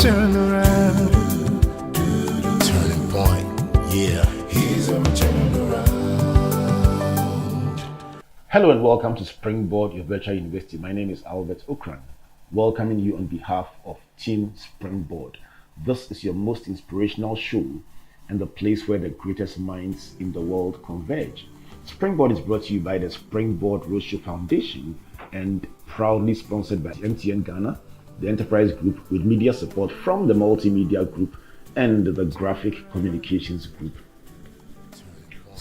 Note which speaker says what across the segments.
Speaker 1: turn around. Turning point, yeah. He's a turnaround.
Speaker 2: Hello and welcome to Springboard, your virtual university. My name is Albert Okran, welcoming you on behalf of Team Springboard. This is your most inspirational show and the place where the greatest minds in the world converge. Springboard is brought to you by the Springboard Roadshow Foundation and proudly sponsored by MTN Ghana, the Enterprise Group, with media support from the Multimedia Group and the Graphic Communications Group.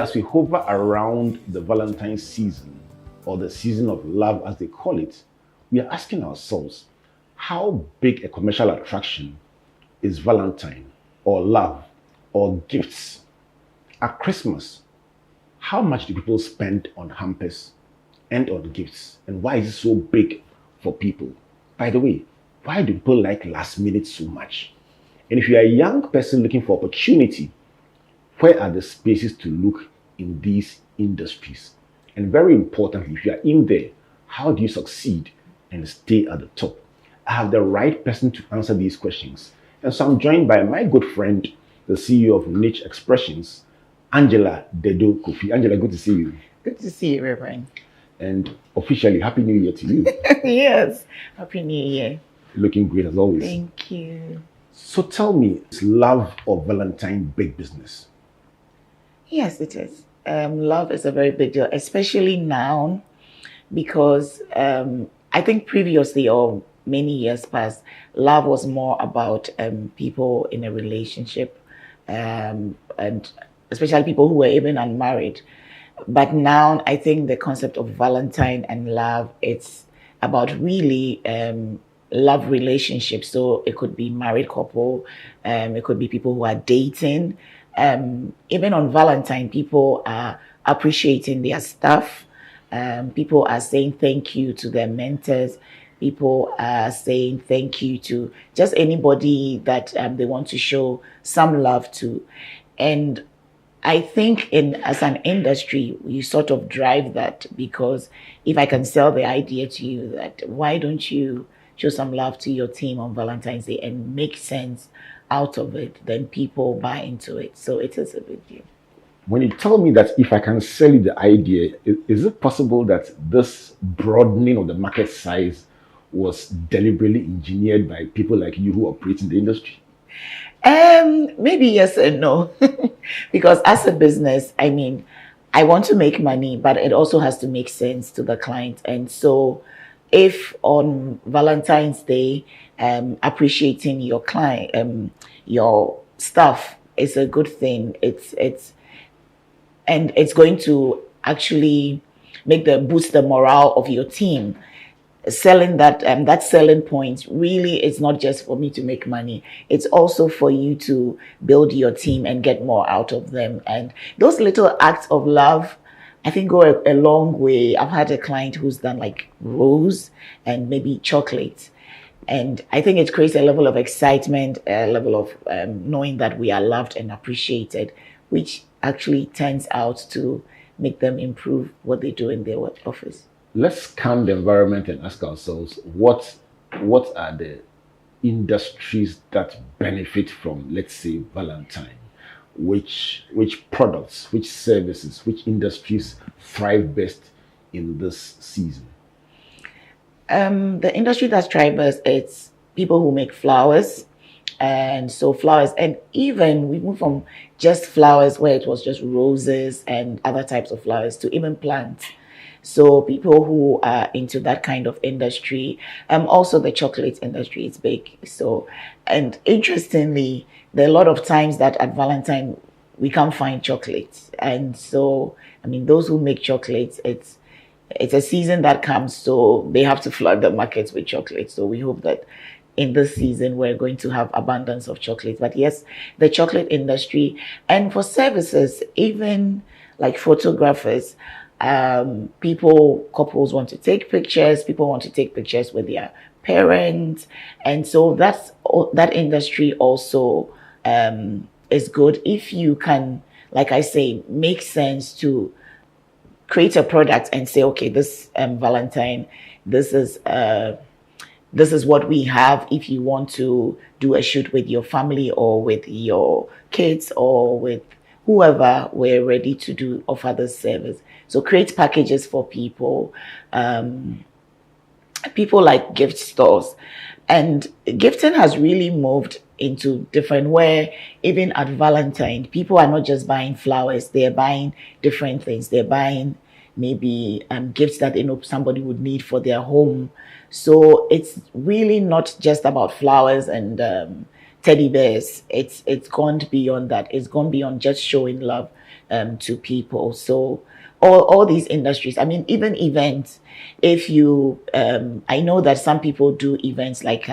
Speaker 2: As we hover around the Valentine's season, or the season of love as they call it, we are asking ourselves, how big a commercial attraction is Valentine, or love, or gifts? At Christmas, how much do people spend on hampers and on gifts? And why is it so big for people? By the way, why do people like last minute so much? And if you are a young person looking for opportunity, where are the spaces to look in these industries? And very importantly, if you are in there, how do you succeed and stay at the top? I have the right person to answer these questions. And so I'm joined by my good friend, the CEO of Niche Expressions, Angela Dedofi. Angela, good to see you.
Speaker 3: Good to see you, Reverend.
Speaker 2: And officially, Happy New Year to you.
Speaker 3: Yes, Happy New Year.
Speaker 2: Looking great as always.
Speaker 3: Thank you.
Speaker 2: So tell me, is love or Valentine big business?
Speaker 3: Yes, it is. Love is a very big deal, especially now, because I think previously or many years past, love was more about people in a relationship, and especially people who were even unmarried. But now I think the concept of Valentine and love, it's about really love relationships. So it could be married couple, it could be people who are dating. Even on Valentine, people are appreciating their staff. People are saying thank you to their mentors. People are saying thank you to just anybody that they want to show some love to. And I think as an industry, we sort of drive that, because if I can sell the idea to you that why don't you show some love to your team on Valentine's Day and make sense out of it, then people buy into it. So it is a big deal.
Speaker 2: When you tell me that if I can sell you the idea, is it possible that this broadening of the market size was deliberately engineered by people like you who operate in the industry?
Speaker 3: Maybe yes and no. Because as a business, I mean, I want to make money, but it also has to make sense to the client. And so if on Valentine's Day, appreciating your client, your staff is a good thing. It's going to actually boost the morale of your team. Selling that selling point really is not just for me to make money. It's also for you to build your team and get more out of them. And those little acts of love, I think, go a long way. I've had a client who's done like rose and maybe chocolate. And I think it creates a level of excitement, a level of knowing that we are loved and appreciated, which actually turns out to make them improve what they do in their work office.
Speaker 2: Let's scan the environment and ask ourselves, what are the industries that benefit from, let's say, Valentine? Which products, which services, which industries thrive best in this season?
Speaker 3: The industry that thrives best, it's people who make flowers. And so flowers, and even we moved from just flowers where it was just roses and other types of flowers to even plants. So people who are into that kind of industry, also the chocolate industry is big. So, and interestingly, there are a lot of times that at Valentine, we can't find chocolates. And so, I mean, those who make chocolates, it's a season that comes, so they have to flood the markets with chocolates. So we hope that in this season, we're going to have abundance of chocolate. But yes, the chocolate industry, and for services, even like photographers, couples want to take pictures, people want to take pictures with their parents. And so that industry also is good if you can, like I say, make sense to create a product and say, okay, this Valentine, this is this is what we have if you want to do a shoot with your family or with your kids or with whoever. We're ready to offer this service. So create packages for people. People like gift stores, and gifting has really moved into different, where even at Valentine people are not just buying flowers, they're buying different things. They're buying maybe gifts that somebody would need for their home. So it's really not just about flowers and teddy bears. It's gone beyond that. It's gone beyond just showing love to people. So all these industries, I mean, even events, if you I know that some people do events like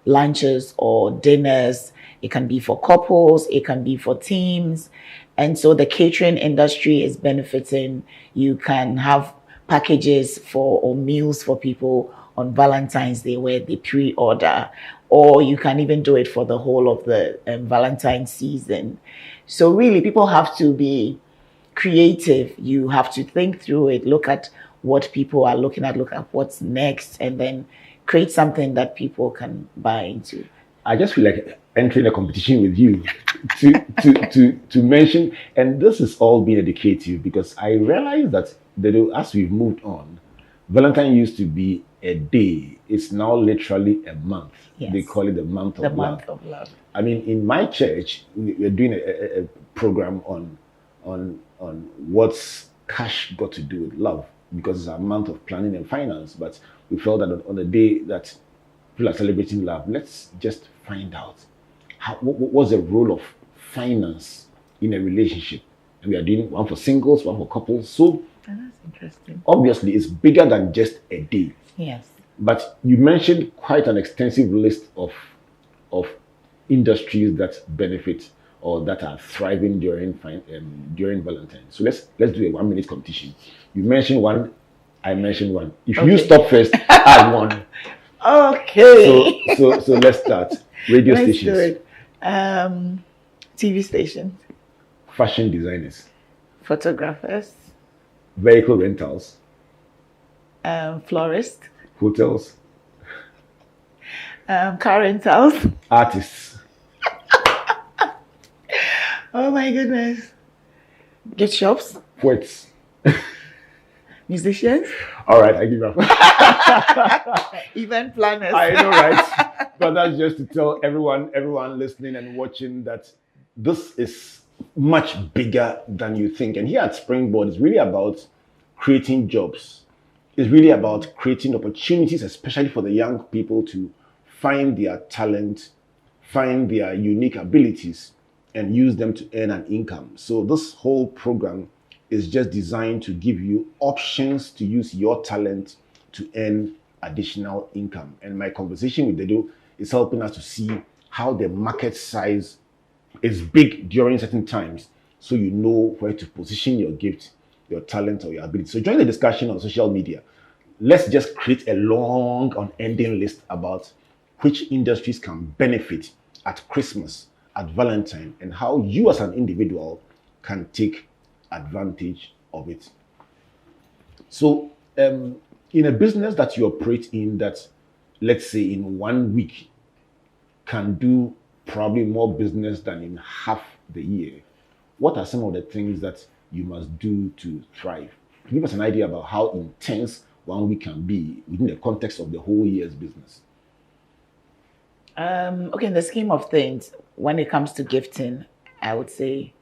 Speaker 3: lunches or dinners. It can be for couples, it can be for teams, and so the catering industry is benefiting. You can have packages for or meals for people on Valentine's Day where they pre-order, or you can even do it for the whole of the Valentine season. So really, people have to be creative. You have to think through it, look at what people are looking at, look at what's next, and then create something that people can buy into.
Speaker 2: I just feel like entering a competition with you to mention, and this is all being educative, because I realize that as we've moved on, Valentine used to be a day. It's now literally a month.
Speaker 3: Yes.
Speaker 2: They call it the month of
Speaker 3: The
Speaker 2: love.
Speaker 3: month of love.
Speaker 2: I mean, in my church, we're doing a program on what's cash got to do with love, because it's a month of planning and finance. But we felt that on the day that people are celebrating love, let's just find out what's the role of finance in a relationship. And we are doing one for singles, one for couples. So
Speaker 3: that's interesting.
Speaker 2: obviously it's bigger than just a day.
Speaker 3: Yes.
Speaker 2: But you mentioned quite an extensive list of industries that benefit or that are thriving during Valentine. So let's do a 1 minute competition. You mentioned one, I mentioned one. If you stop first, I won.
Speaker 3: Okay.
Speaker 2: So let's start. Radio
Speaker 3: Let's
Speaker 2: stations.
Speaker 3: do it. TV stations,
Speaker 2: Fashion designers.
Speaker 3: photographers,
Speaker 2: Vehicle rentals.
Speaker 3: florists,
Speaker 2: Hotels.
Speaker 3: car rentals.
Speaker 2: Artists.
Speaker 3: Oh my goodness. Gift shops,
Speaker 2: Poets.
Speaker 3: musicians,
Speaker 2: All right, I give up.
Speaker 3: event planners.
Speaker 2: I know, right? But that's just to tell everyone listening and watching that this is much bigger than you think. And here at Springboard, it's really about creating jobs. It's really about creating opportunities, especially for the young people to find their talent, find their unique abilities, and use them to earn an income. So this whole program is just designed to give you options to use your talent to earn additional income. And my conversation with Dedo is helping us to see how the market size is big during certain times, so you know where to position your gift, your talent, or your ability. So join the discussion on social media. Let's just create a long, unending list about which industries can benefit at Christmas, at Valentine, and how you as an individual can take advantage of it. So in a business that you operate in, that let's say in 1 week can do probably more business than in half the year, what are some of the things that you must do to thrive? Give us an idea about how intense 1 week can be within the context of the whole year's business.
Speaker 3: Okay, in the scheme of things, when it comes to gifting, I would say,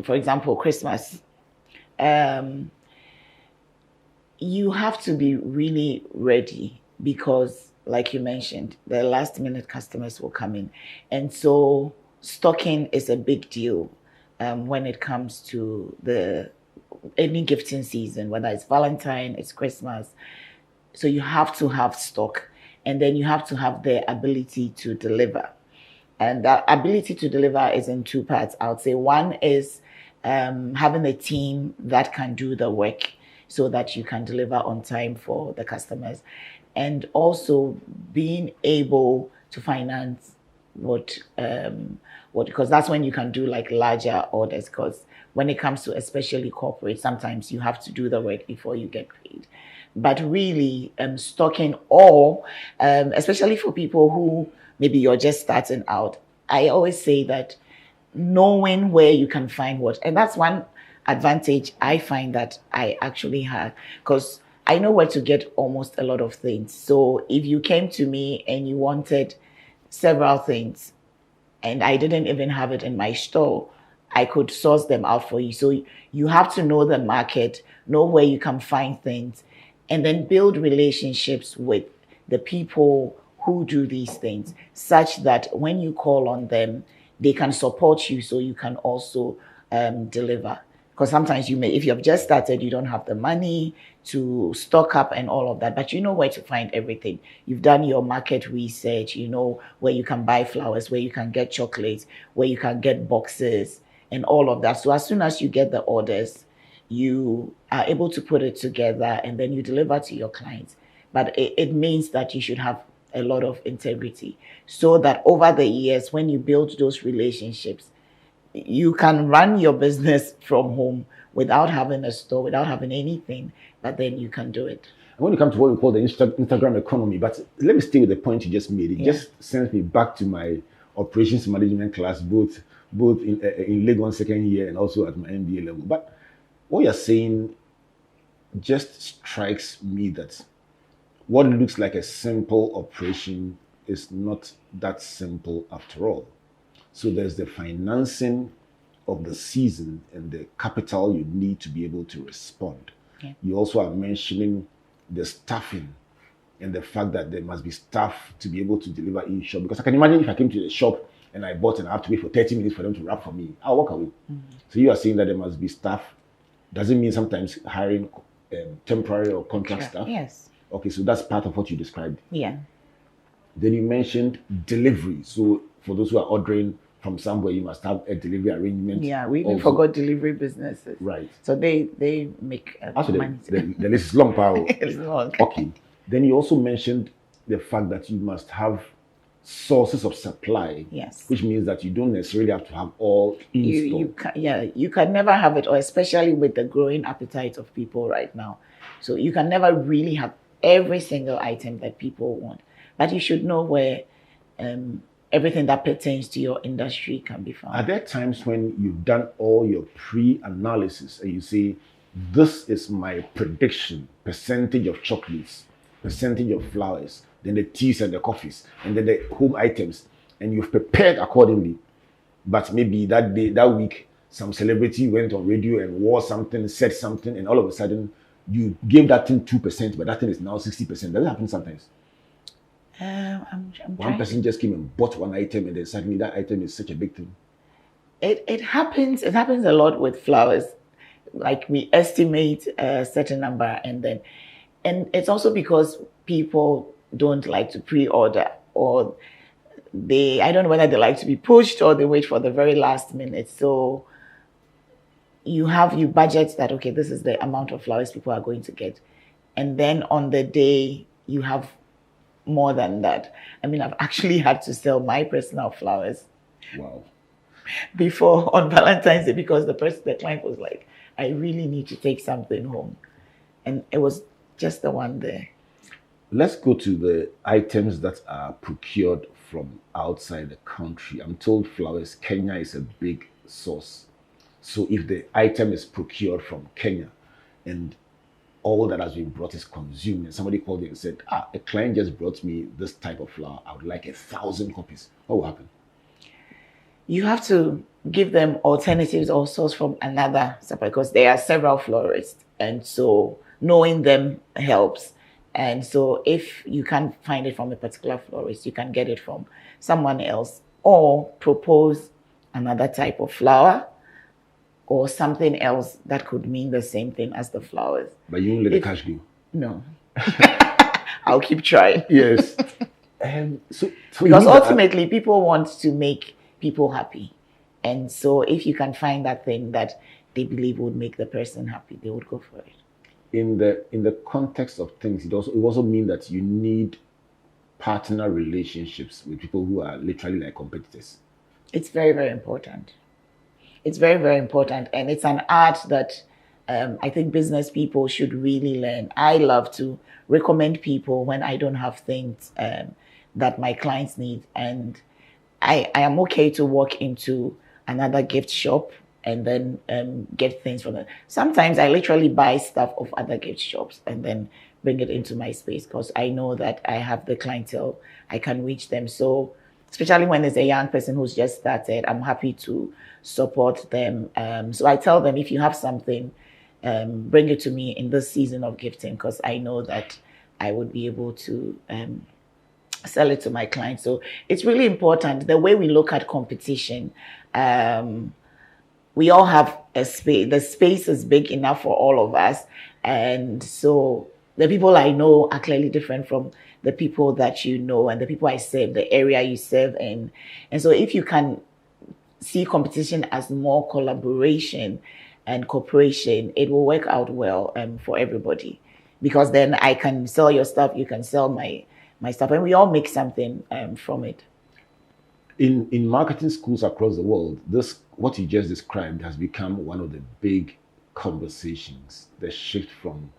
Speaker 3: for example, Christmas, you have to be really ready, because, like you mentioned, the last minute customers will come in. And so stocking is a big deal when it comes to any gifting season, whether it's Valentine, it's Christmas. So you have to have stock, and then you have to have the ability to deliver. And that ability to deliver is in two parts. I would say one is having a team that can do the work so that you can deliver on time for the customers, and also being able to finance what because that's when you can do like larger orders. Because when it comes to especially corporate, sometimes you have to do the work before you get paid. But really, stocking all, especially for people who maybe you're just starting out, I always say that knowing where you can find what, and that's one advantage I find that I actually have, because I know where to get almost a lot of things. So if you came to me and you wanted several things and I didn't even have it in my store, I could source them out for you. So you have to know the market, know where you can find things, and then build relationships with the people who do these things, such that when you call on them, they can support you so you can also deliver. Because sometimes you may, if you've just started, you don't have the money to stock up and all of that, but you know where to find everything. You've done your market research, you know where you can buy flowers, where you can get chocolates, where you can get boxes and all of that. So as soon as you get the orders, you are able to put it together and then you deliver to your clients. But it means that you should have a lot of integrity so that over the years, when you build those relationships, you can run your business from home without having a store, without having anything, but then you can do it.
Speaker 2: I'm going to come to what we call the Instagram economy, but let me stay with the point you just made. It just sends me back to my operations management class, both in Lagos second year and also at my MBA level. But what you're saying just strikes me that what looks like a simple operation is not that simple after all. So there's the financing of the season and the capital you need to be able to respond.
Speaker 3: Yeah.
Speaker 2: You also are mentioning the staffing and the fact that there must be staff to be able to deliver in shop. Because I can imagine if I came to the shop and I bought and I have to wait for 30 minutes for them to wrap for me, I'll walk away. Mm-hmm. So you are saying that there must be staff. Doesn't mean sometimes hiring temporary or contract staff?
Speaker 3: Yes.
Speaker 2: Okay, so that's part of what you described.
Speaker 3: Yeah.
Speaker 2: Then you mentioned delivery. So for those who are ordering from somewhere, you must have a delivery arrangement.
Speaker 3: Yeah, we even forgot delivery businesses.
Speaker 2: Right.
Speaker 3: So they make money.
Speaker 2: The list is long, Paul.
Speaker 3: It's long.
Speaker 2: Okay. Then you also mentioned the fact that you must have sources of supply.
Speaker 3: Yes.
Speaker 2: Which means that you don't necessarily have to have all in stock.
Speaker 3: You can never have it, or especially with the growing appetite of people right now. So you can never really have every single item that people want. But you should know where everything that pertains to your industry can be found.
Speaker 2: Are there times when you've done all your pre-analysis and you say, this is my prediction, percentage of chocolates, percentage of flowers, then the teas and the coffees, and then the home items, and you've prepared accordingly. But maybe that day, that week, some celebrity went on radio and wore something, said something, and all of a sudden, you gave that thing 2%, but that thing is now 60%. Does it happen sometimes? One person just came and bought one item, and then suddenly that item is such a big thing.
Speaker 3: It happens. It happens a lot with flowers. Like we estimate a certain number, and it's also because people don't like to pre-order, or I don't know whether they like to be pushed or they wait for the very last minute. So you budget that, okay, this is the amount of flowers people are going to get, and then on the day you have more than that. I mean, I've actually had to sell my personal flowers.
Speaker 2: Wow.
Speaker 3: Before on Valentine's Day, because the client was like, I really need to take something home. And it was just the one there.
Speaker 2: Let's go to the items that are procured from outside the country. I'm told flowers, Kenya is a big source. So if the item is procured from Kenya and all that has been brought is consumed, and somebody called you and said, a client just brought me this type of flower, I would like 1,000 copies. What will happen?
Speaker 3: You have to give them alternatives or source from another supplier, because there are several florists, and so knowing them helps. And so if you can't find it from a particular florist, you can get it from someone else, or propose another type of flower or something else that could mean the same thing as the flowers.
Speaker 2: But you won't let the cash go?
Speaker 3: No. I'll keep trying.
Speaker 2: Yes. So
Speaker 3: because ultimately people want to make people happy. And so if you can find that thing that they believe would make the person happy, they would go for it.
Speaker 2: In the context of things, it also means that you need partner relationships with people who are literally like competitors?
Speaker 3: It's very, very important. It's very, very important. And it's an art that I think business people should really learn. I love to recommend people when I don't have things that my clients need. And I am okay to walk into another gift shop and then get things from them. Sometimes I literally buy stuff of other gift shops and then bring it into my space because I know that I have the clientele, I can reach them. So, especially when there's a young person who's just started, I'm happy to support them. So I tell them if you have something, bring it to me in this season of gifting because I know that I would be able to sell it to my clients. So it's really important the way we look at competition. We all have a space. The space is big enough for all of us, and so the people I know are clearly different from the people that you know and the people I serve, the area you serve in. And so if you can see competition as more collaboration and cooperation, it will work out well for everybody. Because then I can sell your stuff, you can sell my stuff, and we all make something from it.
Speaker 2: In marketing schools across the world, this what you just described has become one of the big conversations. The shift from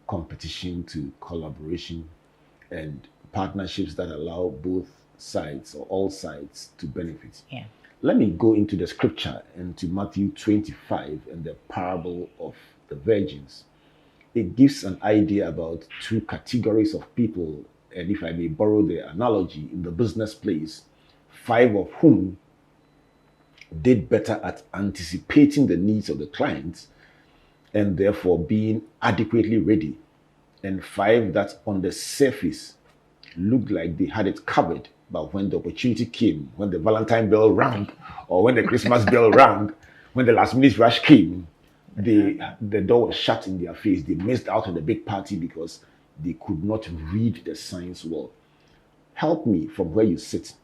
Speaker 2: competition to collaboration and partnerships that allow both sides or all sides to benefit.
Speaker 3: Yeah.
Speaker 2: Let me go into the scripture and to Matthew 25 and the parable of the virgins. It gives an idea about two categories of people, and if I may borrow the analogy, in the business place, 5 of whom did better at anticipating the needs of the clients and therefore being adequately ready, and 5 that on the surface looked like they had it covered, but when the opportunity came, when the Valentine bell rang, or when the Christmas bell rang, when the last minute rush came, the door was shut in their face. They missed out on the big party because they could not read the signs well. Help me from where you sit,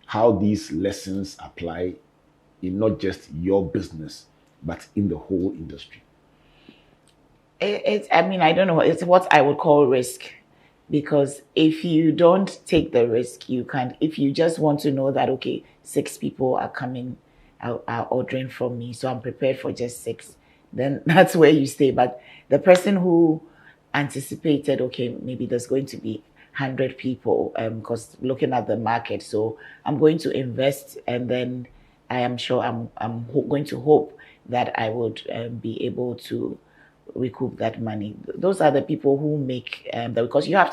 Speaker 2: how these lessons apply in not just your business, but in the whole industry.
Speaker 3: I don't know. It's what I would call risk. Because if you don't take the risk, you can't. If you just want to know that, okay, 6 people are coming, are ordering from me, so I'm prepared for just 6, then that's where you stay. But the person who anticipated, okay, maybe there's going to be 100 people, because looking at the market, so I'm going to invest, and then I am sure I'm going to hope that I would be able to recoup that money. Those are the people who make that, because you have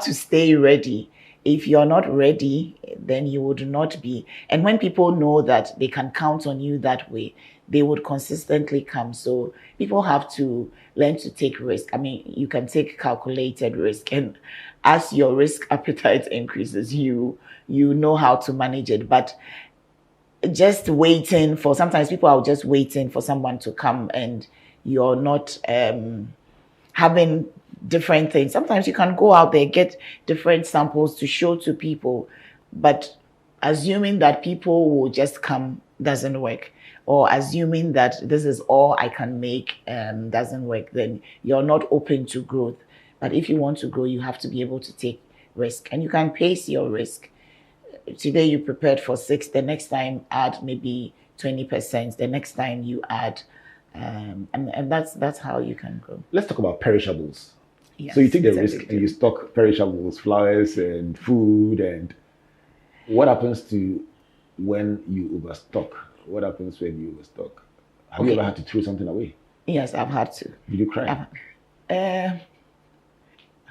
Speaker 3: to stay ready. If you're not ready, then you would not be. And when people know that they can count on you that way, they would consistently come. So people have to learn to take risk. I mean, you can take calculated risk, and as your risk appetite increases, you know how to manage it. But just waiting for, sometimes people are just waiting for someone to come, and you're not having different things. Sometimes you can go out there, get different samples to show to people, but assuming that people will just come doesn't work, or assuming that this is all I can make doesn't work. Then you're not open to growth. But if you want to grow, you have to be able to take risk, and you can pace your risk. Today you prepared for 6, the next time add maybe 20%, the next time you add and that's how you can grow.
Speaker 2: Let's talk about perishables.
Speaker 3: Yes,
Speaker 2: so you take the risk and you stock perishables, flowers and food, and what happens to when you overstock? What happens when you overstock? Have you ever had to throw something away?
Speaker 3: Yes, I've had to.
Speaker 2: Did you cry?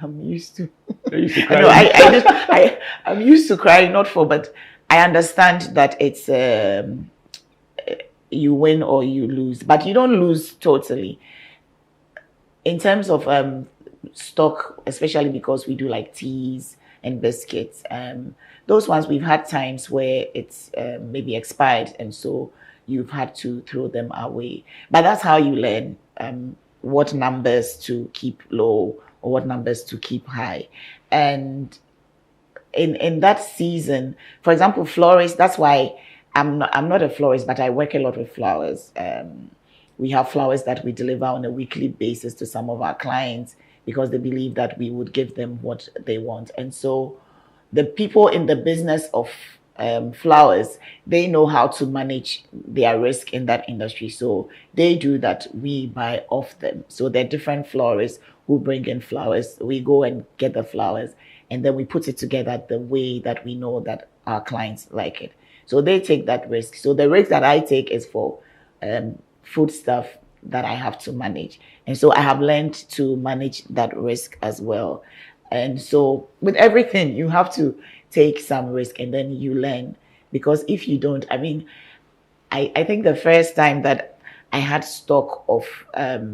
Speaker 3: I'm used to.
Speaker 2: You're used to crying.
Speaker 3: No, I'm used to crying, not for, but I understand that it's you win or you lose, but you don't lose totally. In terms of stock, especially because we do like teas and biscuits, those ones we've had times where it's maybe expired, and so you've had to throw them away. But that's how you learn what numbers to keep low or what numbers to keep high. And in that season, for example, florists, that's why I'm not a florist, but I work a lot with flowers. We have flowers that we deliver on a weekly basis to some of our clients because they believe that we would give them what they want. And so the people in the business of flowers, they know how to manage their risk in that industry. So they do that. We buy off them. So they're different florists who bring in flowers. We go and get the flowers, and then we put it together the way that we know that our clients like it. So they take that risk. So the risk that I take is for food stuff that I have to manage. And so I have learned to manage that risk as well. And so with everything, you have to take some risk and then you learn. Because if you don't, I mean, I think the first time that I had stock of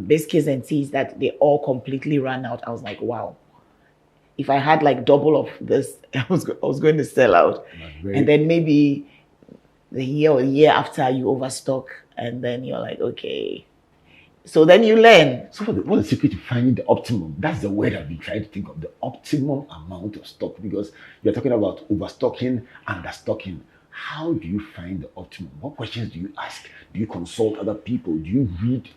Speaker 3: biscuits and teas that they all completely ran out, I was like, wow. If I had like double of this, I was going to sell out. And then maybe the year after you overstock, and then you're like, okay. So then you learn.
Speaker 2: So what's the secret to finding the optimum? That's the word I've been trying to think of, the optimum amount of stock, because you're talking about overstocking, understocking. How do you find the optimum? What questions do you ask? Do you consult other people? Do you read?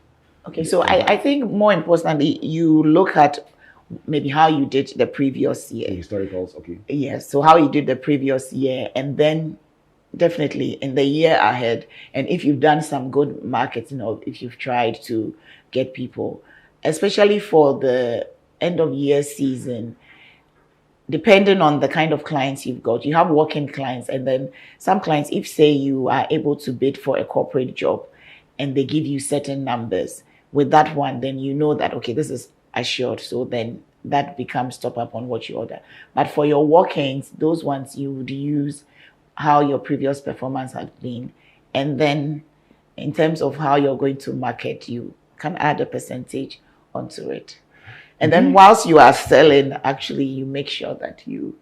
Speaker 3: Okay, so I think more importantly, you look at maybe how you did the previous year.
Speaker 2: The historicals, okay.
Speaker 3: Yes, so how you did the previous year, and then definitely in the year ahead. And if you've done some good marketing, or if you've tried to get people, especially for the end of year season, depending on the kind of clients you've got, you have working clients, and then some clients, if say you are able to bid for a corporate job and they give you certain numbers, with that one, then you know that, okay, this is assured. So then that becomes top up on what you order. But for your walk-ins, those ones you would use how your previous performance had been. And then in terms of how you're going to market, you can add a percentage onto it. And then whilst you are selling, actually, you make sure that you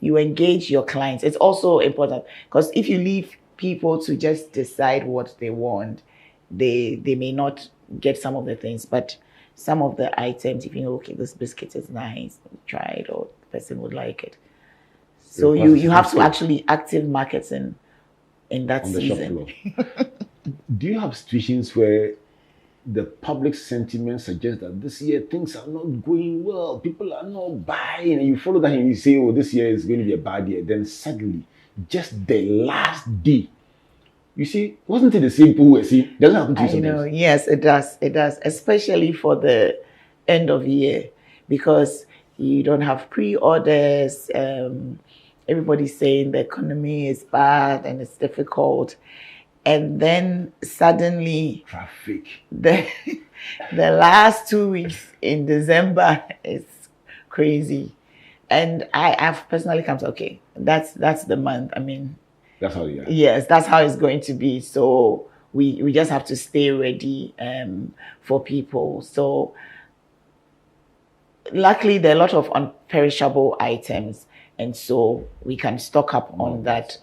Speaker 3: engage your clients. It's also important, because if you leave people to just decide what they want, they may not get some of the things, but some of the items, if you know, okay, this biscuit is nice, try it, or the person would like it. So you have to actually active marketing in that
Speaker 2: on the shop
Speaker 3: season.
Speaker 2: floor. Do you have situations where the public sentiment suggests that this year things are not going well, people are not buying, and you follow that and you say, oh, this year is going to be a bad year, then suddenly, just the last day, you see, wasn't it the same people who were saying? Doesn't happen to you sometimes?
Speaker 3: I know, yes, it does. It does, especially for the end of year, because you don't have pre-orders. Everybody's saying the economy is bad and it's difficult. And then suddenly
Speaker 2: Traffic.
Speaker 3: the last 2 weeks in December is crazy. And I've personally come to, okay, that's the month. I mean,
Speaker 2: That's how you are.
Speaker 3: yes, that's how it's going to be. So we just have to stay ready for people. So luckily there are a lot of unperishable items, and so we can stock up on that.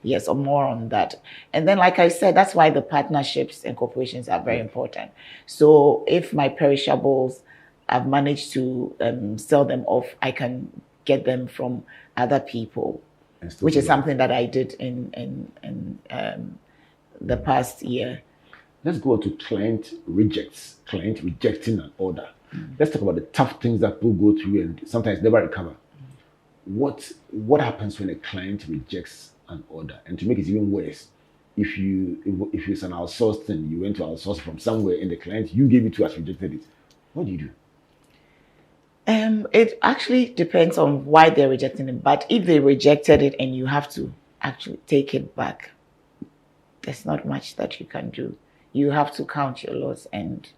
Speaker 3: Yes, or more on that. And then, like I said, that's why the partnerships and corporations are very important. So if my perishables, I've managed to sell them off, I can get them from other people, which is something that I did in the past year.
Speaker 2: Let's go to client rejecting an order. Let's talk about the tough things that people go through and sometimes never recover. What happens when a client rejects an order? And to make it even worse, if it's an outsourced thing, you went to outsource from somewhere and the client you gave it to has rejected it, what do you do?
Speaker 3: It actually depends on why they're rejecting it. But if they rejected it and you have to actually take it back, there's not much that you can do. You have to count your loss and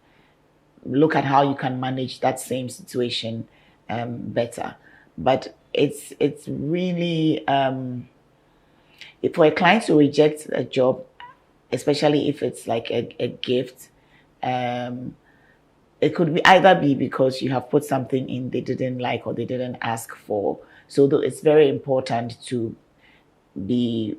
Speaker 3: look at how you can manage that same situation better. But it's really for a client to reject a job, especially if it's like a gift, it could either be because you have put something in they didn't like or they didn't ask for. So it's very important to be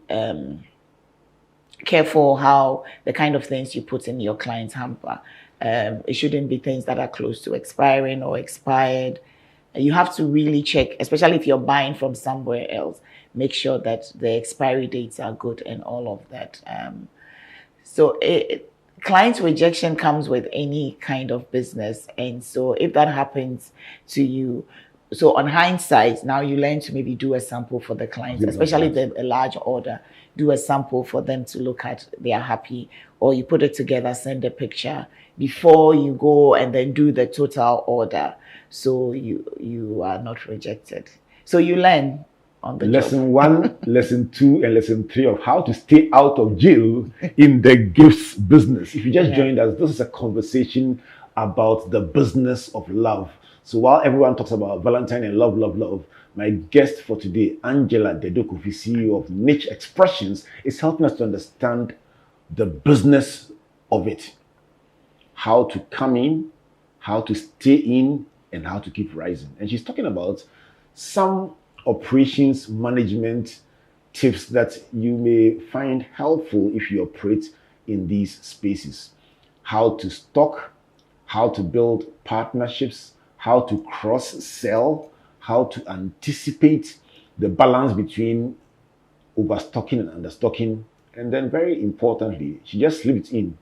Speaker 3: careful how the kind of things you put in your client's hamper. It shouldn't be things that are close to expiring or expired. You have to really check, especially if you're buying from somewhere else, make sure that the expiry dates are good and all of that. So client rejection comes with any kind of business. And so if that happens to you, So on hindsight, now you learn to maybe do a sample for the clients, especially a large order. Do a sample for them to look at. They are happy, or you put it together, send a picture before you go, and then do the total order. So you are not rejected. So you learn on the
Speaker 2: Lesson
Speaker 3: job.
Speaker 2: 1, lesson 2, and lesson 3 of how to stay out of jail in the gifts business. If you just joined us, this is a conversation about the business of love. So while everyone talks about Valentine and love, love, love, my guest for today, Angela Dedofi, CEO of Niche Expressions, is helping us to understand the business of it. How to come in, how to stay in, and how to keep rising. And she's talking about some operations management tips that you may find helpful if you operate in these spaces. How to stock, how to build partnerships, how to cross-sell, how to anticipate the balance between overstocking and understocking. And then very importantly, she just slipped in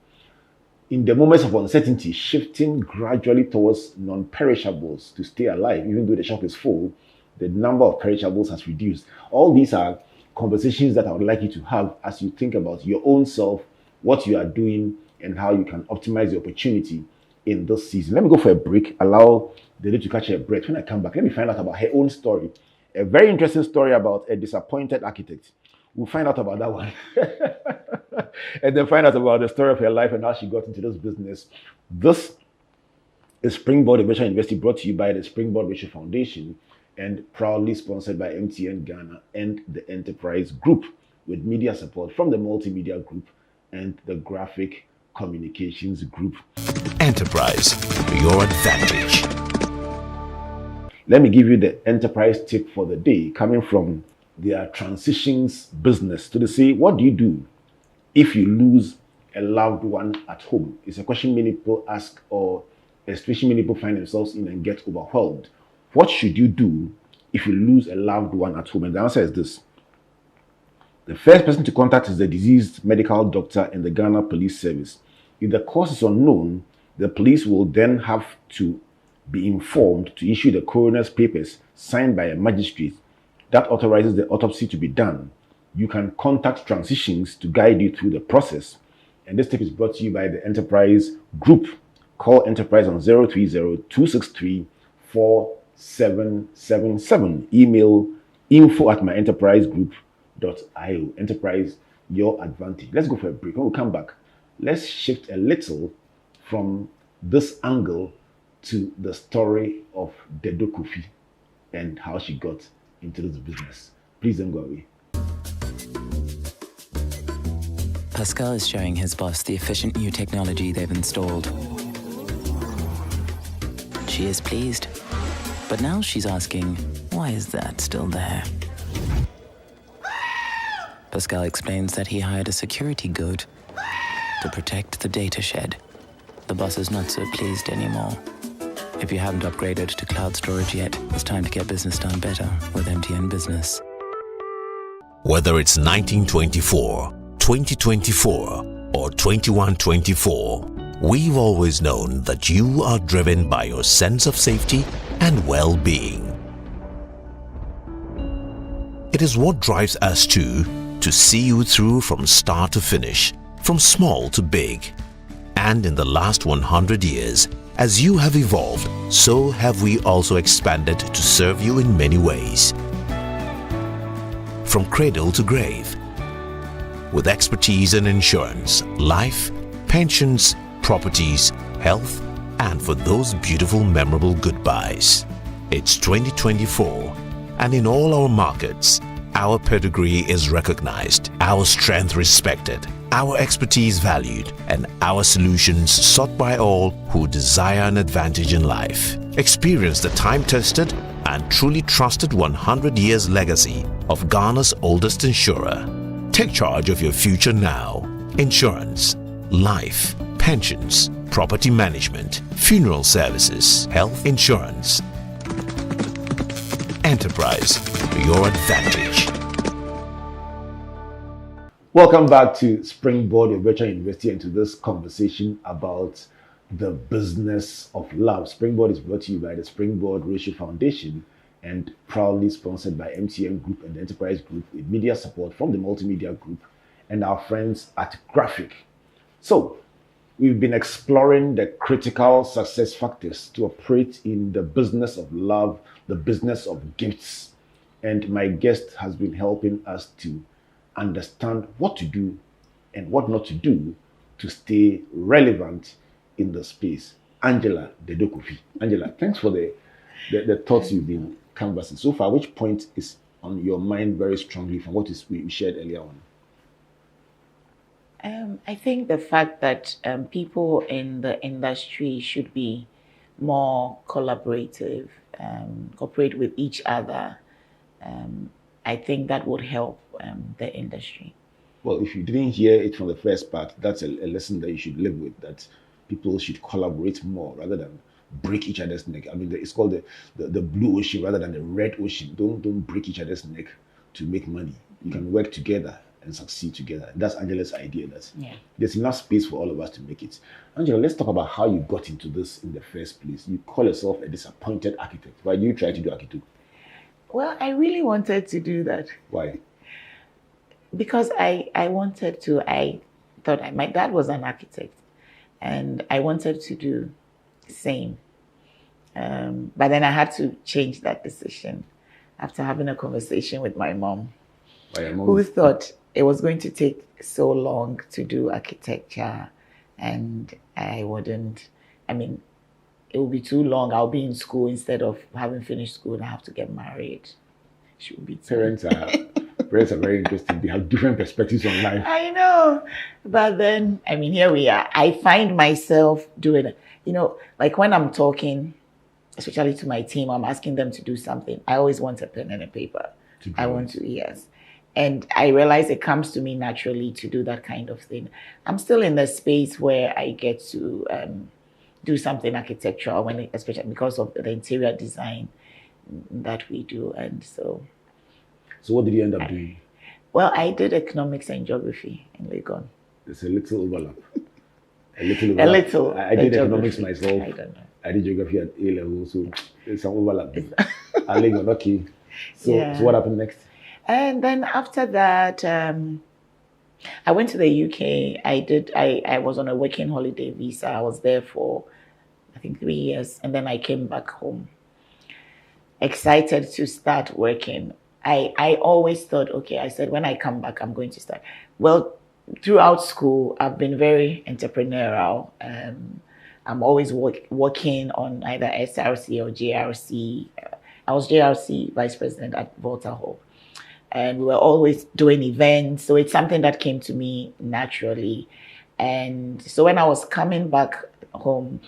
Speaker 2: the moments of uncertainty, shifting gradually towards non-perishables to stay alive. Even though the shop is full, the number of perishables has reduced. All these are conversations that I would like you to have as you think about your own self, what you are doing, and how you can optimize the opportunity in this season. Let me go for a break, allow the day to catch her breath. When I come back, let me find out about her own story. A very interesting story about a disappointed architect. We'll find out about that one. And then find out about the story of her life and how she got into this business. This is Springboard Virtual University, brought to you by the Springboard Virtual Foundation and proudly sponsored by MTN Ghana and the Enterprise Group, with media support from the Multimedia Group and the Graphic Communications Group.
Speaker 1: Enterprise, your advantage.
Speaker 2: Let me give you the enterprise tip for the day, coming from their transitions business. So they say, what do you do if you lose a loved one at home? It's a question many people ask, or a situation many people find themselves in and get overwhelmed. What should you do if you lose a loved one at home? And the answer is this. The first person to contact is the deceased medical doctor and the Ghana Police Service. If the cause is unknown, the police will then have to be informed to issue the coroner's papers signed by a magistrate that authorizes the autopsy to be done. You can contact Transitions to guide you through the process. And this tip is brought to you by the Enterprise Group. Call Enterprise on 030-263-4777. Email info@myenterprisegroup.io. Enterprise, your advantage. Let's go for a break. When we come back, let's shift a little from this angle to the story of Dedofi and how she got into this business. Please don't go away.
Speaker 4: Pascal is showing his boss the efficient new technology they've installed. She is pleased, but now she's asking, why is that still there? Pascal explains that he hired a security goat to protect the data shed. The boss is not so pleased anymore. If you haven't upgraded to cloud storage yet, it's time to get business done better with MTN Business.
Speaker 1: Whether it's 1924, 2024, or 2124, we've always known that you are driven by your sense of safety and well-being. It is what drives us to see you through from start to finish, from small to big. And in the last 100 years, as you have evolved, so have we also expanded to serve you in many ways. From cradle to grave, with expertise in insurance, life, pensions, properties, health, and for those beautiful, memorable goodbyes. It's 2024, and in all our markets, our pedigree is recognized, our strength respected, our expertise valued, and our solutions sought by all who desire an advantage in life. Experience the time-tested and truly trusted 100 years legacy of Ghana's oldest insurer. Take charge of your future now. Insurance, life, pensions, property management, funeral services, health insurance. Enterprise, your advantage.
Speaker 2: Welcome back to Springboard, your virtual university, and to this conversation about the business of love. Springboard is brought to you by the Springboard Ratio Foundation and proudly sponsored by MTN Group and the Enterprise Group with media support from the Multimedia Group and our friends at Graphic. So, we've been exploring the critical success factors to operate in the business of love, the business of gifts. And my guest has been helping us to understand what to do and what not to do to stay relevant in the space. Angela Dedofi. Angela, thanks for the thoughts you've been canvassing so far. Which point is on your mind very strongly from what we shared earlier on?
Speaker 3: I think the fact that people in the industry should be more collaborative, cooperate with each other. I think that would help the industry.
Speaker 2: Well, if you didn't hear it from the first part, that's a lesson that you should live with, that people should collaborate more rather than break each other's neck. I mean, it's called the blue ocean rather than the red ocean. Don't break each other's neck to make money. You can work together and succeed together. That's Angela's idea. There's enough space for all of us to make it. Angela, let's talk about how you got into this in the first place. You call yourself a disappointed architect. Why do you try to do architecture?
Speaker 3: Well, I really wanted to do that.
Speaker 2: Why?
Speaker 3: Because I wanted to. I thought my dad was an architect, and I wanted to do the same. But then I had to change that decision after having a conversation with my mom, who thought it was going to take so long to do architecture, and I wouldn't. I mean, it would be too long. I'll be in school instead of having finished school and I have to get married. She would be
Speaker 2: Parents are very interesting. They have different perspectives on life.
Speaker 3: I know. But then, I mean, here we are. I find myself doing it. You know, like when I'm talking, especially to my team, I'm asking them to do something. I always want a pen and a paper. I want to, yes. And I realize it comes to me naturally to do that kind of thing. I'm still in the space where I get to do something architectural, especially because of the interior design that we do. And so
Speaker 2: what did you end up doing?
Speaker 3: Well, I did economics and geography in Legon.
Speaker 2: There's a little overlap.
Speaker 3: A little.
Speaker 2: I did economics myself.
Speaker 3: I don't know.
Speaker 2: I did geography at A level, so there's some overlap. I Legon, okay. So what happened next?
Speaker 3: And then after that, I went to the UK. I was on a working holiday visa. I was there for, I think, 3 years. And then I came back home, excited to start working. I always thought, okay, I said, when I come back, I'm going to start. Well, throughout school, I've been very entrepreneurial. I'm always working on either SRC or JRC. I was JRC vice president at Volta Hall. And we were always doing events. So it's something that came to me naturally. And so when I was coming back home,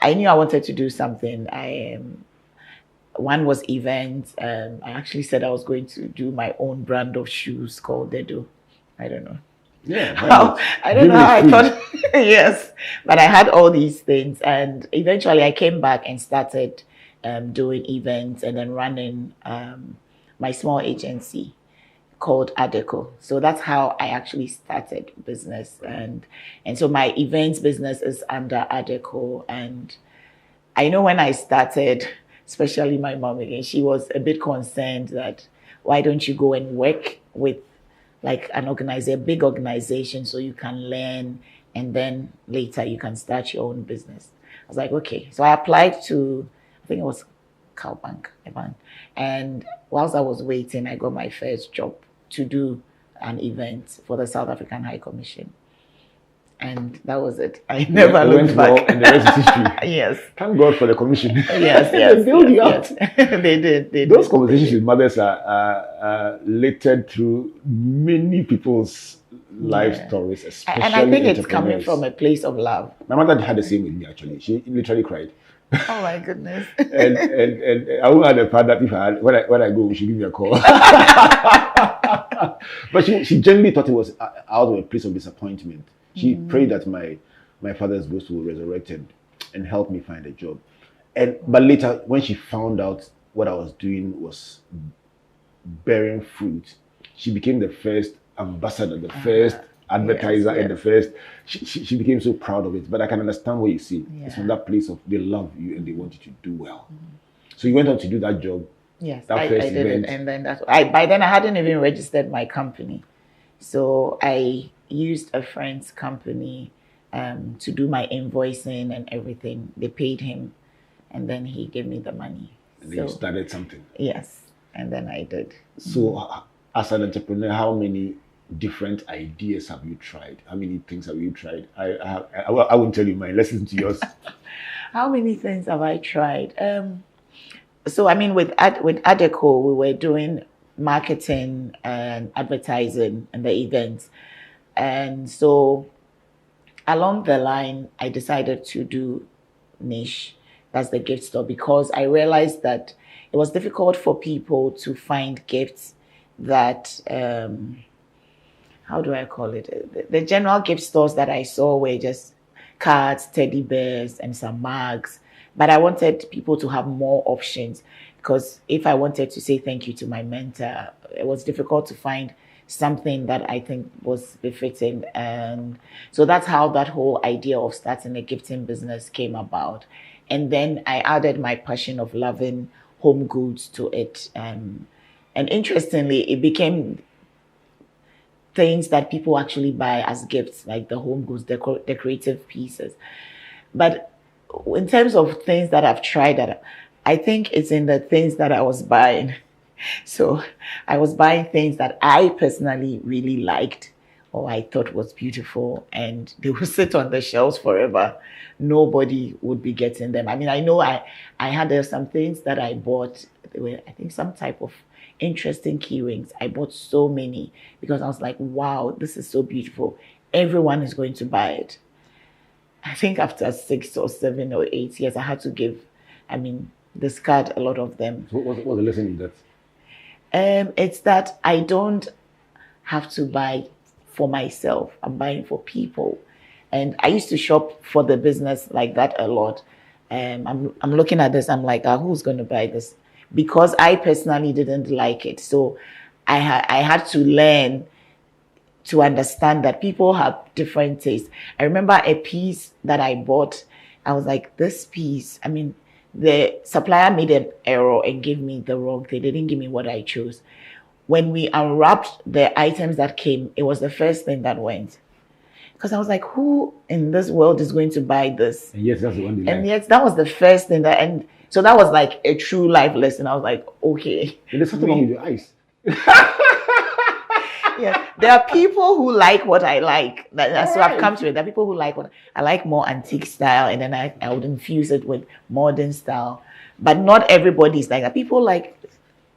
Speaker 3: I knew I wanted to do something. One was events. I actually said I was going to do my own brand of shoes called Dedo. I don't know.
Speaker 2: Yeah.
Speaker 3: I don't know how I thought. Yes. But I had all these things. And eventually I came back and started doing events and then running my small agency called Adeco. So that's how I actually started business. And so my events business is under Adeco. And I know when I started, especially my mom again, she was a bit concerned that why don't you go and work with like a big organization so you can learn and then later you can start your own business. I was like, okay. So I applied to, I think it was Cowbank, and whilst I was waiting, I got my first job to do an event for the South African High Commission. And that was it. I never looked back.
Speaker 2: And the rest is history.
Speaker 3: Yes.
Speaker 2: Thank God for the commission.
Speaker 3: Yes.
Speaker 2: They build you up.
Speaker 3: They did.
Speaker 2: Those conversations with mothers are littered through many people's life stories, especially
Speaker 3: and I think it's coming from a place of love.
Speaker 2: My mother had the same with me, actually. She literally cried.
Speaker 3: Oh my goodness.
Speaker 2: and I won't have the part that if I had, when I go, she give me a call. But she genuinely thought it was out of a place of disappointment. She prayed that my father's ghost will resurrect and help me find a job. But later, when she found out what I was doing was bearing fruit, she became the first ambassador, the first advertiser, and the first. She became so proud of it. But I can understand what you see. It's from that place of they love you and they want you to do well. So you went on to do that job,
Speaker 3: Yes,
Speaker 2: that
Speaker 3: I
Speaker 2: first
Speaker 3: did
Speaker 2: event.
Speaker 3: it, and then by then I hadn't even registered my company, so I used a friend's company to do my invoicing and everything. They paid him, and then he gave me the money.
Speaker 2: And then you started something.
Speaker 3: Yes, and then I did.
Speaker 2: So, as an entrepreneur, how many different ideas have you tried? How many things have you tried? I won't tell you mine. Let's listen to yours.
Speaker 3: How many things have I tried? So I mean, with Adeco, we were doing marketing and advertising and the events, and so along the line, I decided to do niche. That's the gift store, because I realized that it was difficult for people to find gifts that how do I call it? The general gift stores that I saw were just cards, teddy bears, and some mugs. But I wanted people to have more options, because if I wanted to say thank you to my mentor, it was difficult to find something that I think was befitting. And so that's how that whole idea of starting a gifting business came about. And then I added my passion of loving home goods to it. And interestingly, it became things that people actually buy as gifts, like the home goods, decorative pieces. But in terms of things that I've tried, that I think it's in the things that I was buying. So I was buying things that I personally really liked or I thought was beautiful, and they would sit on the shelves forever. Nobody would be getting them. I mean, I know I had some things that I bought. They were, I think, some type of interesting key rings. I bought so many because I was like, wow, this is so beautiful. Everyone is going to buy it. I think after 6 or 7 or 8 years, I had to discard a lot of them.
Speaker 2: So what was the lesson in that?
Speaker 3: It's that I don't have to buy for myself. I'm buying for people. And I used to shop for the business like that a lot. I'm looking at this, I'm like, who's going to buy this? Because I personally didn't like it. So I had to learn to understand that people have different tastes. I remember a piece that I bought. I was like, this piece, I mean, the supplier made an error and gave me the wrong thing. They didn't give me what I chose. When we unwrapped the items that came, it was the first thing that went. Because I was like, who in this world is going to buy this?
Speaker 2: And yes, that's the one.
Speaker 3: And yes, that was the first thing and so that was like a true life lesson. I was like, okay.
Speaker 2: And there's something wrong with your eyes.
Speaker 3: Yeah, there are people who like what I like. So I've come to it. There are people who like what I like, more antique style, and then I would infuse it with modern style. But not everybody is like that. People like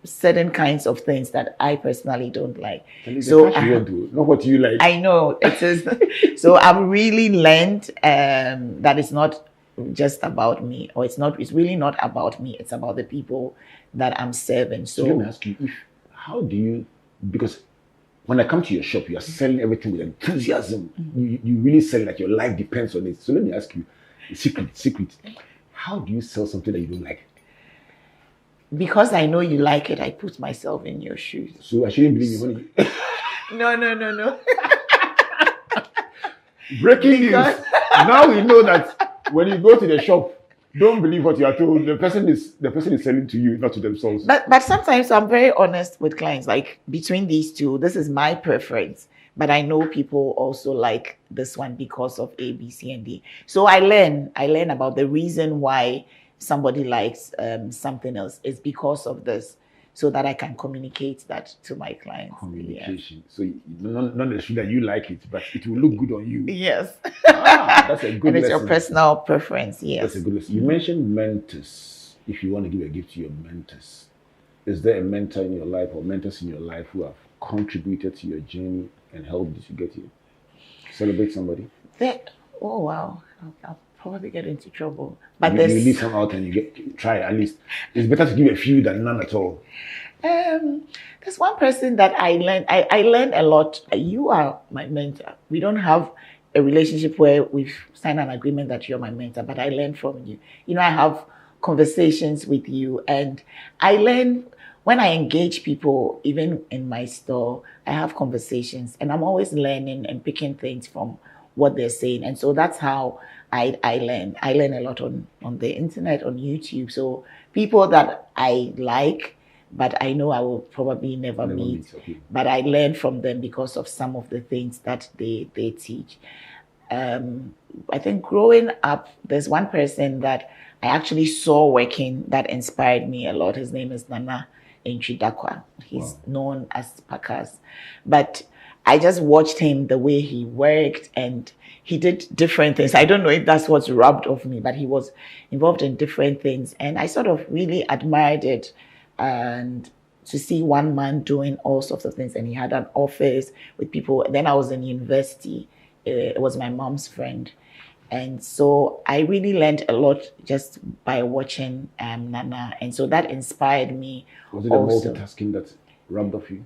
Speaker 3: certain kinds of things that I personally don't like.
Speaker 2: So not what you like.
Speaker 3: I know it is. So I've really learned that it's not just about me, or it's really not about me. It's about the people that I'm serving. So
Speaker 2: let me ask you, because when I come to your shop, you are selling everything with enthusiasm. Mm-hmm. You really sell like your life depends on it. So let me ask you, secret. How do you sell something that you don't like?
Speaker 3: Because I know you like it, I put myself in your shoes.
Speaker 2: So I shouldn't believe you when you...
Speaker 3: No.
Speaker 2: Breaking news. Now we know that when you go to the shop, don't believe what you are told. The person is selling to you, not to themselves.
Speaker 3: But sometimes I'm very honest with clients. Like, between these two, this is my preference. But I know people also like this one because of A, B, C, and D. So I learn about the reason why somebody likes something else. It's because of this, so that I can communicate that to my clients.
Speaker 2: Communication. Yeah. So not necessarily that you like it, but it will look good on you.
Speaker 3: Yes.
Speaker 2: That's a good
Speaker 3: and it's
Speaker 2: lesson.
Speaker 3: Your personal preference. Yes.
Speaker 2: That's a good lesson. You mentioned mentors. If you want to give a gift to your mentors, is there a mentor in your life or mentors in your life who have contributed to your journey and helped you to get here? Celebrate somebody.
Speaker 3: Oh wow. I'll probably get into trouble. But
Speaker 2: you leave some out and try at least. It's better to give a few than none at all.
Speaker 3: There's one person that I learned. I learned a lot. You are my mentor. We don't have a relationship where we've signed an agreement that you're my mentor, but I learn from you. You know, I have conversations with you, and I learn when I engage people, even in my store. I have conversations, and I'm always learning and picking things from what they're saying. And so that's how I learn. I learn a lot on the internet, on YouTube. So people that I like, but I know I will probably never meet.
Speaker 2: Okay.
Speaker 3: But I learn from them because of some of the things that they teach. I think growing up, there's one person that I actually saw working that inspired me a lot. His name is Nana Enchidakwa. He's known as Pakas. But I just watched him, the way he worked, and he did different things. I don't know if that's what's rubbed off me, but he was involved in different things. And I sort of really admired it. And to see one man doing all sorts of things, and he had an office with people. Then I was in university. It was my mom's friend. And so I really learned a lot just by watching Nana. And so that inspired me.
Speaker 2: Was it also the multitasking that rubbed off you?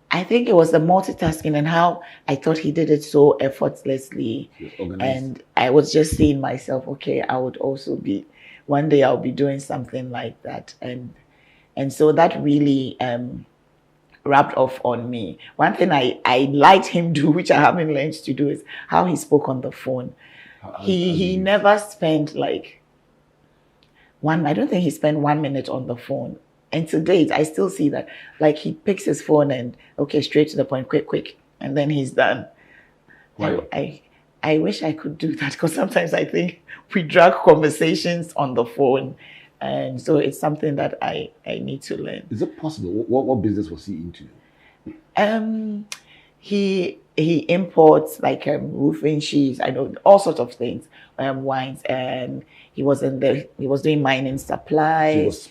Speaker 3: I think it was the multitasking and how I thought he did it so effortlessly. And I was just seeing myself, okay, I would also be, one day I'll be doing something like that. And so that really rubbed off on me. One thing I liked him do, which I haven't learned to do, is how he spoke on the phone. He never spent like I don't think he spent 1 minute on the phone. And to date, I still see that. Like, he picks his phone and, okay, straight to the point, quick, and then he's done.
Speaker 2: Wow.
Speaker 3: I wish I could do that, because sometimes I think we drag conversations on the phone. And so it's something that I need to learn.
Speaker 2: Is it possible? What business was he into?
Speaker 3: He imports like roofing sheets, I know, all sorts of things, wines, and he was doing mining supplies.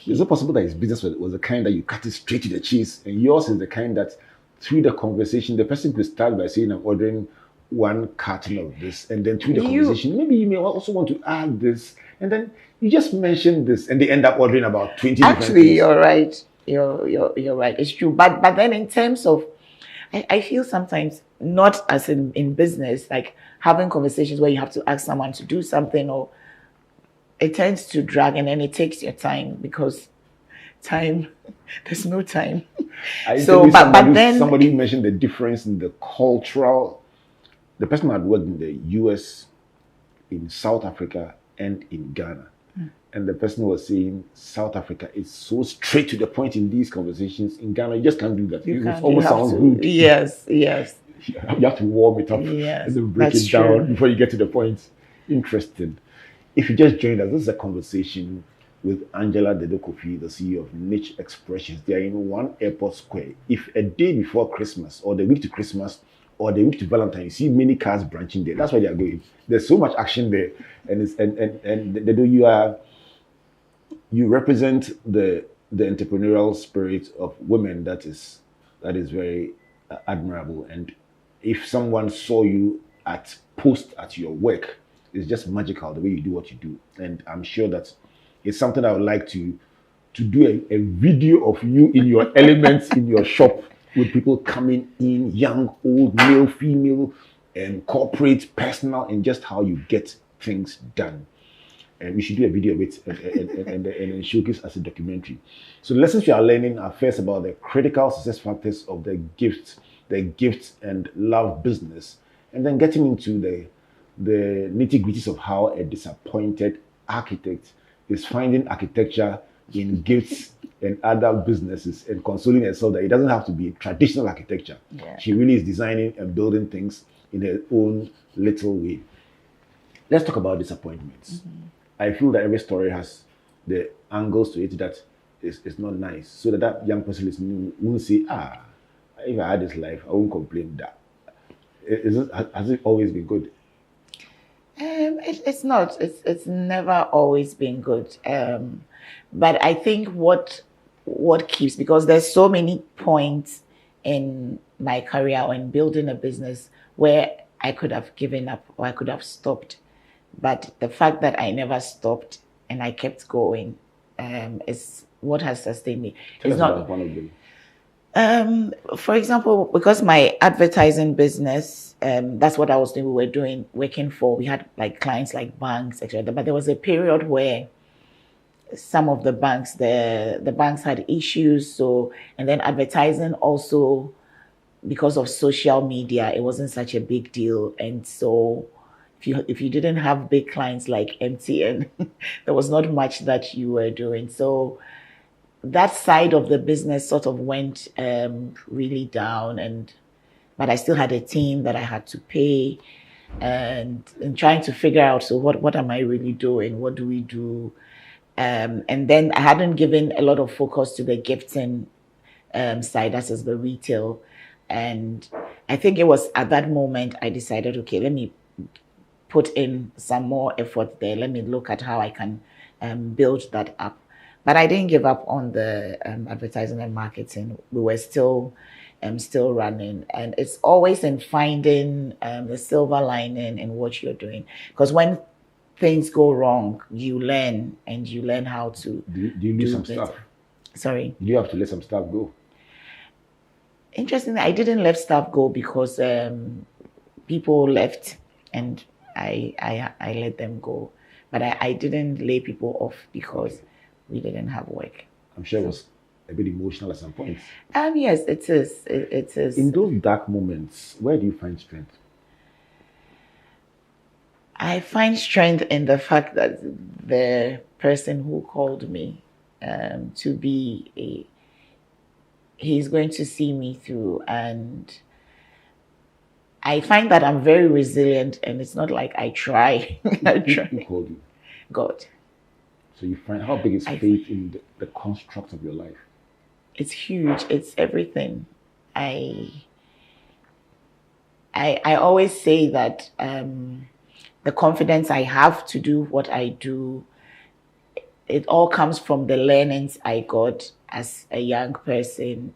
Speaker 2: Is it possible that his business was the kind that you cut it straight to the chase, and yours is the kind that through the conversation the person could start by saying, I'm ordering 1 carton of this, and then through the conversation maybe you may also want to add this, and then you just mentioned this, and they end up ordering about 20 different things.
Speaker 3: Actually, you're right. You're right. It's true. But then in terms of, I feel sometimes, not as in business, like having conversations where you have to ask someone to do something, or it tends to drag, and then it takes your time, because there's no time.
Speaker 2: So, but then somebody mentioned the difference in the cultural. The person had worked in the US, in South Africa, and in Ghana. And the person was saying South Africa is so straight to the point in these conversations. In Ghana, you just can't do that. It almost sounds rude.
Speaker 3: Yes.
Speaker 2: You have to warm it up and then break it down before you get to the point. Interesting. If you just joined us, this is a conversation with Angela Dedofi, the CEO of Niche Expressions. They are in One Airport Square. If a day before Christmas, or the week to Christmas, or the week to Valentine, you see many cars branching there. That's why they are going. There's so much action there, and you represent the entrepreneurial spirit of women that is very admirable. And if someone saw you at your work, it's just magical the way you do what you do. And I'm sure that it's something I would like to do a video of you in your elements in your shop, with people coming in, young, old, male, female, and corporate, personal, and just how you get things done. And we should do a video of it and showcase as a documentary. So the lessons we are learning are first about the critical success factors of the gifts and love business, and then getting into the nitty-gritties of how a disappointed architect is finding architecture in gifts and other businesses, and consoling herself that it doesn't have to be traditional architecture. Yeah. She really is designing and building things in her own little way. Let's talk about disappointments. I feel that every story has the angles to it that is not nice, so that young person listening won't say, if I had this life, I won't complain that. Has it always been good?
Speaker 3: It's not. It's never always been good. But I think what keeps, because there's so many points in my career or in building a business where I could have given up or I could have stopped. But the fact that I never stopped and I kept going is what has sustained me.
Speaker 2: Tell us about one of them.
Speaker 3: For example, because my advertising business, that's what I was doing. We were working for. We had like clients like banks, etc. But there was a period where some of the banks had issues. So, and then advertising also, because of social media, it wasn't such a big deal. And so, if you didn't have big clients like MTN, there was not much that you were doing. So that side of the business sort of went really down, but I still had a team that I had to pay, and trying to figure out, so what am I really doing? What do we do? And then I hadn't given a lot of focus to the gifting side, that is the retail. And I think it was at that moment I decided, okay, let me put in some more effort there. Let me look at how I can build that up. But I didn't give up on the advertising and marketing. We were still running. And it's always in finding the silver lining in what you're doing. Because when things go wrong, you learn, and you learn how to
Speaker 2: do you lose some
Speaker 3: better.
Speaker 2: stuff?
Speaker 3: Sorry?
Speaker 2: Do you have to let some stuff go?
Speaker 3: Interestingly, I didn't let stuff go because people left, and I let them go. But I didn't lay people off because we didn't have work.
Speaker 2: I'm sure it was a bit emotional at some points.
Speaker 3: Yes, it is. It is.
Speaker 2: In those dark moments, where do you find strength?
Speaker 3: I find strength in the fact that the person who called me to be he's going to see me through, and I find that I'm very resilient, and it's not like I try.
Speaker 2: Who called you?
Speaker 3: God.
Speaker 2: So you find, how big is faith in the construct of your life?
Speaker 3: It's huge. It's everything. I always say that the confidence I have to do what I do, it all comes from the learnings I got as a young person,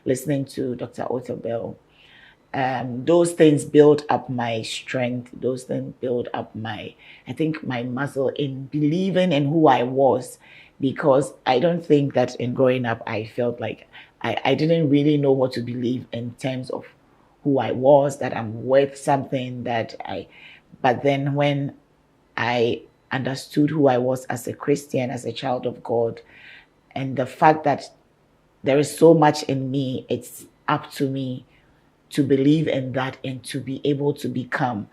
Speaker 3: listening to Dr. Otabel. Those things build up my strength. Those things build up my muscle in believing in who I was, because I don't think that in growing up, I felt like I didn't really know what to believe in terms of who I was, that I'm worth something, but then when I understood who I was as a Christian, as a child of God, and the fact that there is so much in me, it's up to me to believe in that and to be able to become.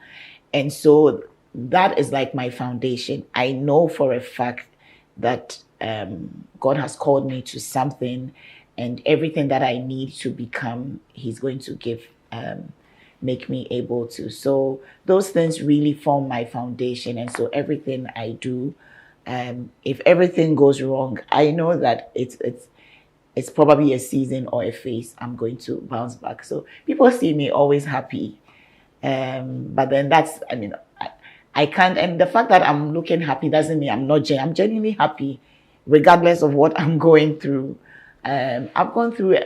Speaker 3: And so that is like my foundation. I know for a fact that God has called me to something, and everything that I need to become, He's going to make me able to. So those things really form my foundation. And so everything I do, if everything goes wrong, I know that it's probably a season or a phase. I'm going to bounce back. So people see me always happy. But then I can't, and the fact that I'm looking happy doesn't mean I'm genuinely happy, regardless of what I'm going through. I've gone through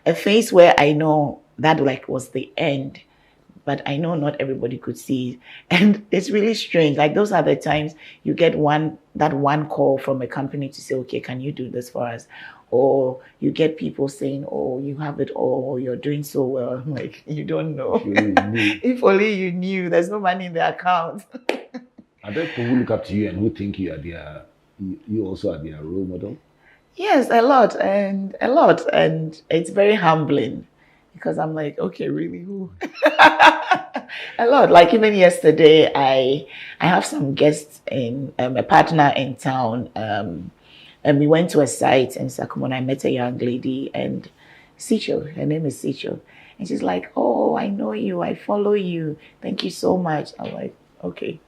Speaker 3: a phase where I know that was the end, but I know not everybody could see it. And it's really strange. Like, those are the times you get that one call from a company to say, okay, can you do this for us? Or you get people saying, oh, you have it all, you're doing so well. I'm like, you don't know. If only you knew. There's no money in the account.
Speaker 2: Are there people who look up to you and who think you also are their role model?
Speaker 3: Yes, a lot. And it's very humbling, because I'm like, okay, really, who? A lot. Like, even yesterday, I have some guests a partner in town, and we went to a site in Sakumo, and I met a young lady, and Sicho, her name is Sicho, and she's like, oh, I know you, I follow you, thank you so much. I'm like, okay.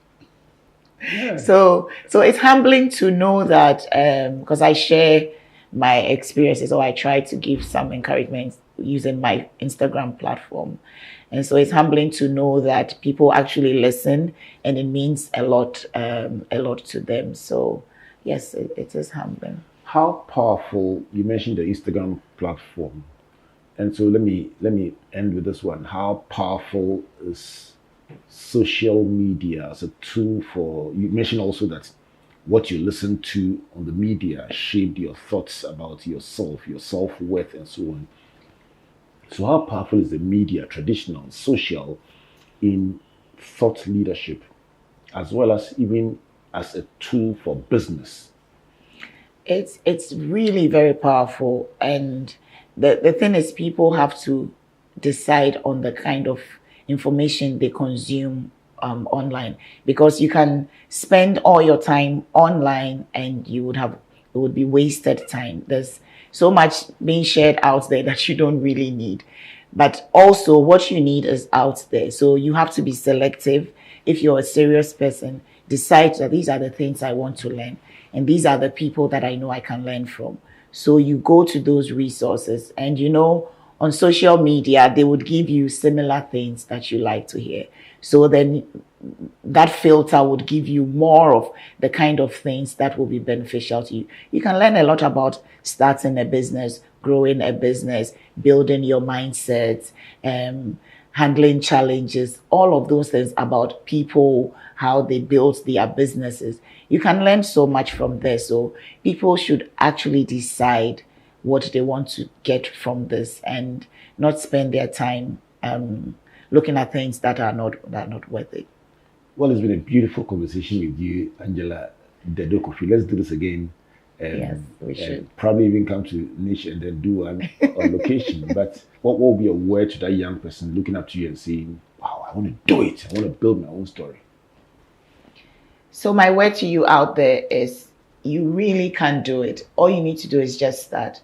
Speaker 3: Yeah. So it's humbling to know that, because I share my experiences, or I try to give some encouragement using my Instagram platform. And so it's humbling to know that people actually listen, and it means a lot to them. So yes, it is humbling.
Speaker 2: How powerful, you mentioned the Instagram platform. And so let me end with this one. How powerful is social media as a tool for, you mentioned also that what you listen to on the media shaped your thoughts about yourself, your self-worth, and so on. So how powerful is the media, traditional, social, in thought leadership, as well as even as a tool for business?
Speaker 3: It's really very powerful. And the thing is, people have to decide on the kind of information they consume online, because you can spend all your time online and you would have it would be wasted time. There's so much being shared out there that you don't really need. But also, what you need is out there. So you have to be selective. If you're a serious person, decide that these are the things I want to learn, and these are the people that I know I can learn from. So you go to those resources, and on social media, they would give you similar things that you like to hear. So then that filter would give you more of the kind of things that will be beneficial to you. You can learn a lot about starting a business, growing a business, building your mindset, handling challenges, all of those things about people, how they build their businesses. You can learn so much from there. So people should actually decide what they want to get from this and not spend their time looking at things that are not worth it.
Speaker 2: Well, it's been a beautiful conversation with you, Angela Dedofi. Let's do this again.
Speaker 3: Yes, we should.
Speaker 2: Probably even come to niche and then do one on location. But what will be a word to that young person looking up to you and saying, wow, I want to do it. I want to build my own story.
Speaker 3: So my word to you out there is you really can do it. All you need to do is just start.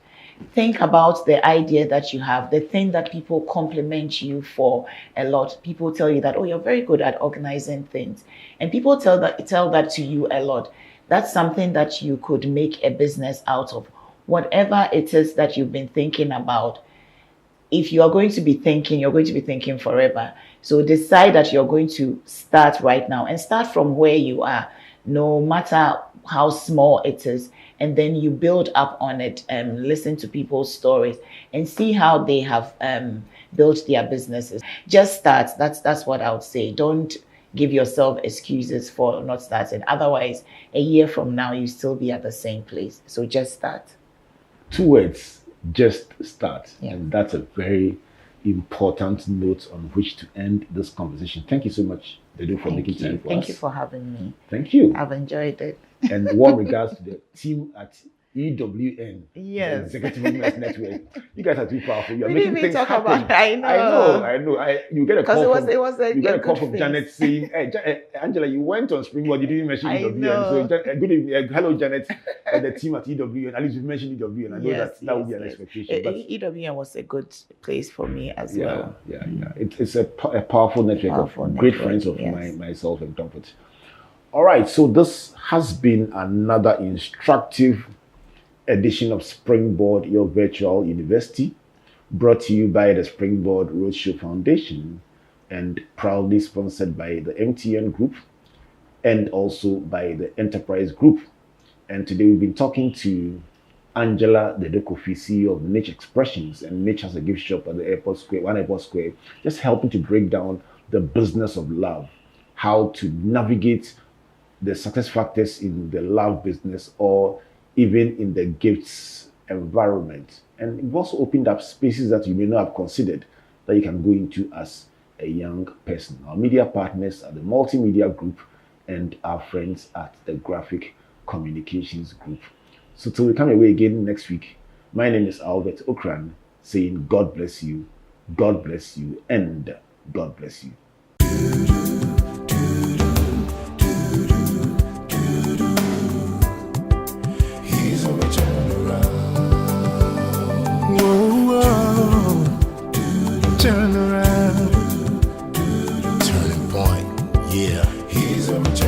Speaker 3: Think about the idea that you have, the thing that people compliment you for a lot. People tell you that, oh, you're very good at organizing things. And people tell that to you a lot. That's something that you could make a business out of. Whatever it is that you've been thinking about, if you are going to be thinking, you're going to be thinking forever. So decide that you're going to start right now and start from where you are, no matter how small it is. And then you build up on it and listen to people's stories and see how they have built their businesses. Just start. That's what I would say. Don't give yourself excuses for not starting. Otherwise, a year from now, you still be at the same place. So just start.
Speaker 2: 2 words, just start.
Speaker 3: Yeah.
Speaker 2: And that's a very important note on which to end this conversation. Thank you so much, Dedo, for making time for us.
Speaker 3: Thank you for having me.
Speaker 2: Thank you.
Speaker 3: I've enjoyed it.
Speaker 2: And warm regards to the team at EWN,
Speaker 3: Yes.
Speaker 2: the Executive Women's Network. You guys are too powerful. You're
Speaker 3: We
Speaker 2: making
Speaker 3: didn't
Speaker 2: things
Speaker 3: even talk
Speaker 2: happen.
Speaker 3: about it. I know.
Speaker 2: You get a call
Speaker 3: Because
Speaker 2: from,
Speaker 3: it was a
Speaker 2: you get a call
Speaker 3: good
Speaker 2: from
Speaker 3: thing.
Speaker 2: Janet saying, hey, Angela, you went on Springboard, you didn't mention
Speaker 3: I
Speaker 2: EWN.
Speaker 3: know.
Speaker 2: So good evening, hello Janet, the team at EWN. At least you mentioned EWN. I know that would be an expectation. But
Speaker 3: EWN was a good place for me as well.
Speaker 2: Yeah. It's a powerful network of great friends of myself and Comfort. All right, so this has been another instructive edition of Springboard, your virtual university, brought to you by the Springboard Roadshow Foundation and proudly sponsored by the MTN Group and also by the Enterprise Group. And today we've been talking to Angela Dedofi, CEO of Niche Expressions, and Niche has a gift shop at the Airport Square, One Airport Square, just helping to break down the business of love, how to navigate the success factors in the love business or even in the gifts environment. And we've also opened up spaces that you may not have considered that you can go into as a young person. Our media partners are the Multimedia Group and our friends at the Graphic Communications Group. So till we come away again next week, my name is Albert Okran, saying God bless you, and God bless you.